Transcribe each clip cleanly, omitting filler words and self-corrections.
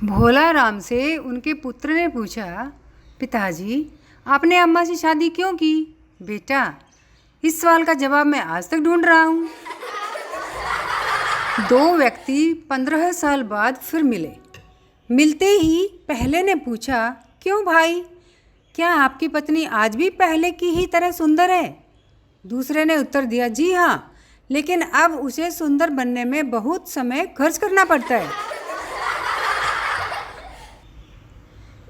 भोला राम से उनके पुत्र ने पूछा, पिताजी, आपने अम्मा से शादी क्यों की? बेटा, इस सवाल का जवाब मैं आज तक ढूंढ रहा हूँ। दो व्यक्ति 15 साल बाद फिर मिले। मिलते ही पहले ने पूछा, क्यों भाई, क्या आपकी पत्नी आज भी पहले की ही तरह सुंदर है? दूसरे ने उत्तर दिया, जी हाँ, लेकिन अब उसे सुंदर बनने में बहुत समय खर्च करना पड़ता है।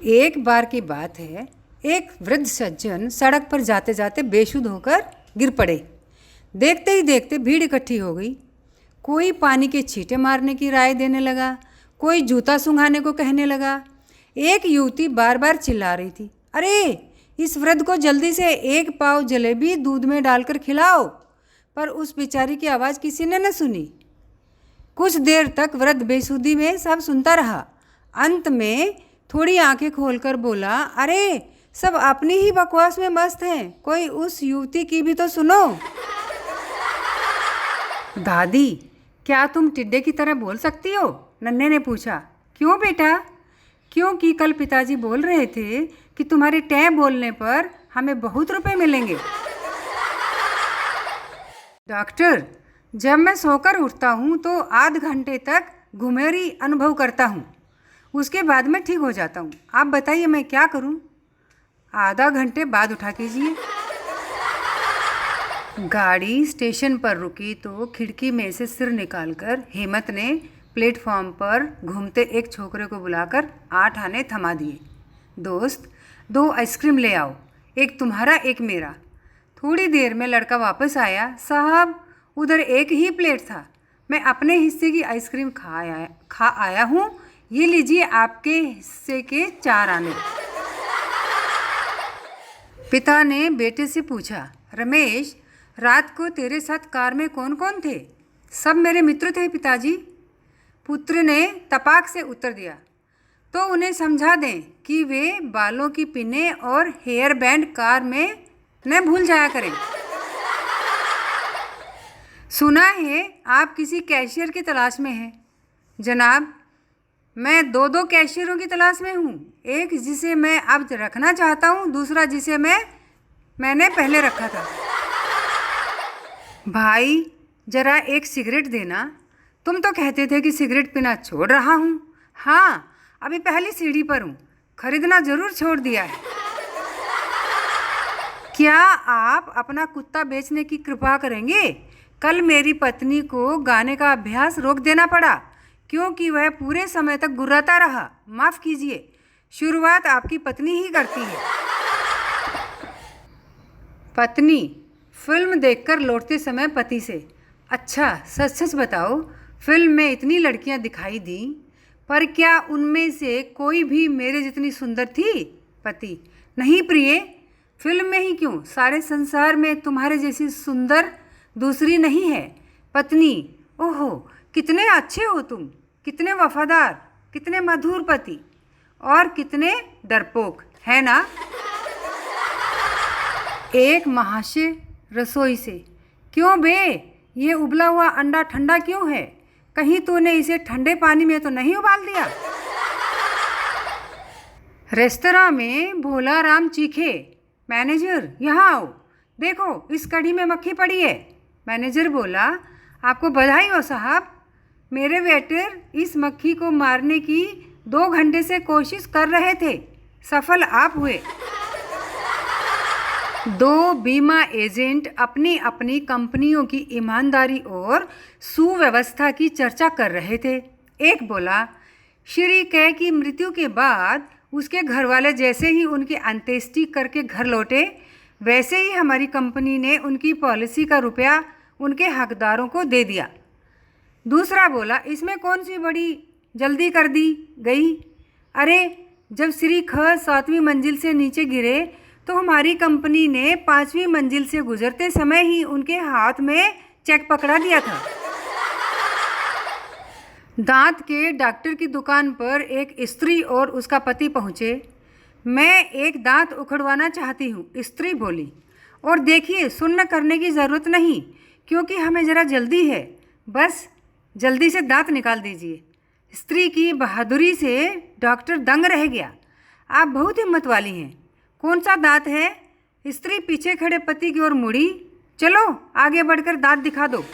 एक बार की बात है, एक वृद्ध सज्जन सड़क पर जाते जाते बेसुध होकर गिर पड़े। देखते ही देखते भीड़ इकट्ठी हो गई। कोई पानी के छींटे मारने की राय देने लगा, कोई जूता सूंघाने को कहने लगा। एक युवती बार बार चिल्ला रही थी, अरे, इस वृद्ध को जल्दी से एक पाव जलेबी दूध में डालकर खिलाओ। पर उस बेचारी की आवाज़ किसी ने न सुनी। कुछ देर तक वृद्ध बेसुधी में सब सुनता रहा। अंत में थोड़ी आंखें खोलकर बोला, अरे, सब अपनी ही बकवास में मस्त हैं, कोई उस युवती की भी तो सुनो। दादी, क्या तुम टिड्डे की तरह बोल सकती हो? नन्हे ने पूछा। क्यों बेटा? क्योंकि कल पिताजी बोल रहे थे कि तुम्हारे टैं बोलने पर हमें बहुत रुपए मिलेंगे। डॉक्टर, जब मैं सोकर उठता हूँ तो आध घंटे तक घुमेरी अनुभव करता हूँ, उसके बाद मैं ठीक हो जाता हूँ। आप बताइए मैं क्या करूँ? आधा घंटे बाद उठा कीजिए। गाड़ी स्टेशन पर रुकी तो खिड़की में से सिर निकालकर हेमंत ने प्लेटफॉर्म पर घूमते एक छोकरे को बुलाकर 8 आने थमा दिए। दोस्त, 2 आइसक्रीम ले आओ, एक तुम्हारा एक मेरा। थोड़ी देर में लड़का वापस आया। साहब, उधर एक ही प्लेट था, मैं अपने हिस्से की आइसक्रीम खा आया हूँ, ये लीजिए आपके हिस्से के 4 आने। पिता ने बेटे से पूछा, रमेश, रात को तेरे साथ कार में कौन कौन थे? सब मेरे मित्र थे पिताजी। पुत्र ने तपाक से उत्तर दिया, तो उन्हें समझा दें कि वे बालों की पिनें और हेयर बैंड कार में न भूल जाया करें। सुना है आप किसी कैशियर की तलाश में हैं। जनाब, मैं 2 कैशियरों की तलाश में हूँ, एक जिसे मैं अब रखना चाहता हूँ, दूसरा जिसे मैंने पहले रखा था। भाई, जरा एक सिगरेट देना। तुम तो कहते थे कि सिगरेट पीना छोड़ रहा हूँ। हाँ, अभी पहली सीढ़ी पर हूँ, खरीदना जरूर छोड़ दिया है। क्या आप अपना कुत्ता बेचने की कृपा करेंगे? कल मेरी पत्नी को गाने का अभ्यास रोक देना पड़ा क्योंकि वह पूरे समय तक गुर्राता रहा। माफ़ कीजिए, शुरुआत आपकी पत्नी ही करती है। पत्नी फिल्म देखकर लौटते समय पति से, अच्छा सच सच बताओ, फिल्म में इतनी लड़कियां दिखाई दी, पर क्या उनमें से कोई भी मेरे जितनी सुंदर थी? पति, नहीं प्रिय, फिल्म में ही क्यों, सारे संसार में तुम्हारे जैसी सुंदर दूसरी नहीं है। पत्नी, ओहो, कितने अच्छे हो तुम, कितने वफादार, कितने मधुर पति, और कितने डरपोक, है ना? एक महाशय रसोई से, क्यों बे, ये उबला हुआ अंडा ठंडा क्यों है? कहीं तूने इसे ठंडे पानी में तो नहीं उबाल दिया? रेस्तरां में भोला राम चीखे, मैनेजर यहाँ आओ, देखो इस कढ़ी में मक्खी पड़ी है। मैनेजर बोला, आपको बधाई हो साहब, मेरे वेटर इस मक्खी को मारने की 2 घंटे से कोशिश कर रहे थे, सफल आप हुए। 2 बीमा एजेंट अपनी अपनी कंपनियों की ईमानदारी और सुव्यवस्था की चर्चा कर रहे थे। एक बोला, श्री कै की मृत्यु के बाद उसके घर वाले जैसे ही उनकी अंत्येष्टि करके घर लौटे, वैसे ही हमारी कंपनी ने उनकी पॉलिसी का रुपया उनके हकदारों को दे दिया। दूसरा बोला, इसमें कौन सी बड़ी जल्दी कर दी गई? अरे, जब श्री ख 7वीं मंजिल से नीचे गिरे तो हमारी कंपनी ने 5वीं मंजिल से गुजरते समय ही उनके हाथ में चेक पकड़ा दिया था। दांत के डॉक्टर की दुकान पर एक स्त्री और उसका पति पहुँचे। मैं एक दांत उखड़वाना चाहती हूँ, स्त्री बोली। और देखिए, सुन्न करने की ज़रूरत नहीं, क्योंकि हमें ज़रा जल्दी है, बस जल्दी से दांत निकाल दीजिए। स्त्री की बहादुरी से डॉक्टर दंग रह गया। आप बहुत हिम्मत वाली हैं। कौन सा दांत है? स्त्री पीछे खड़े पति की ओर मुड़ी। चलो आगे बढ़कर दांत दिखा दो।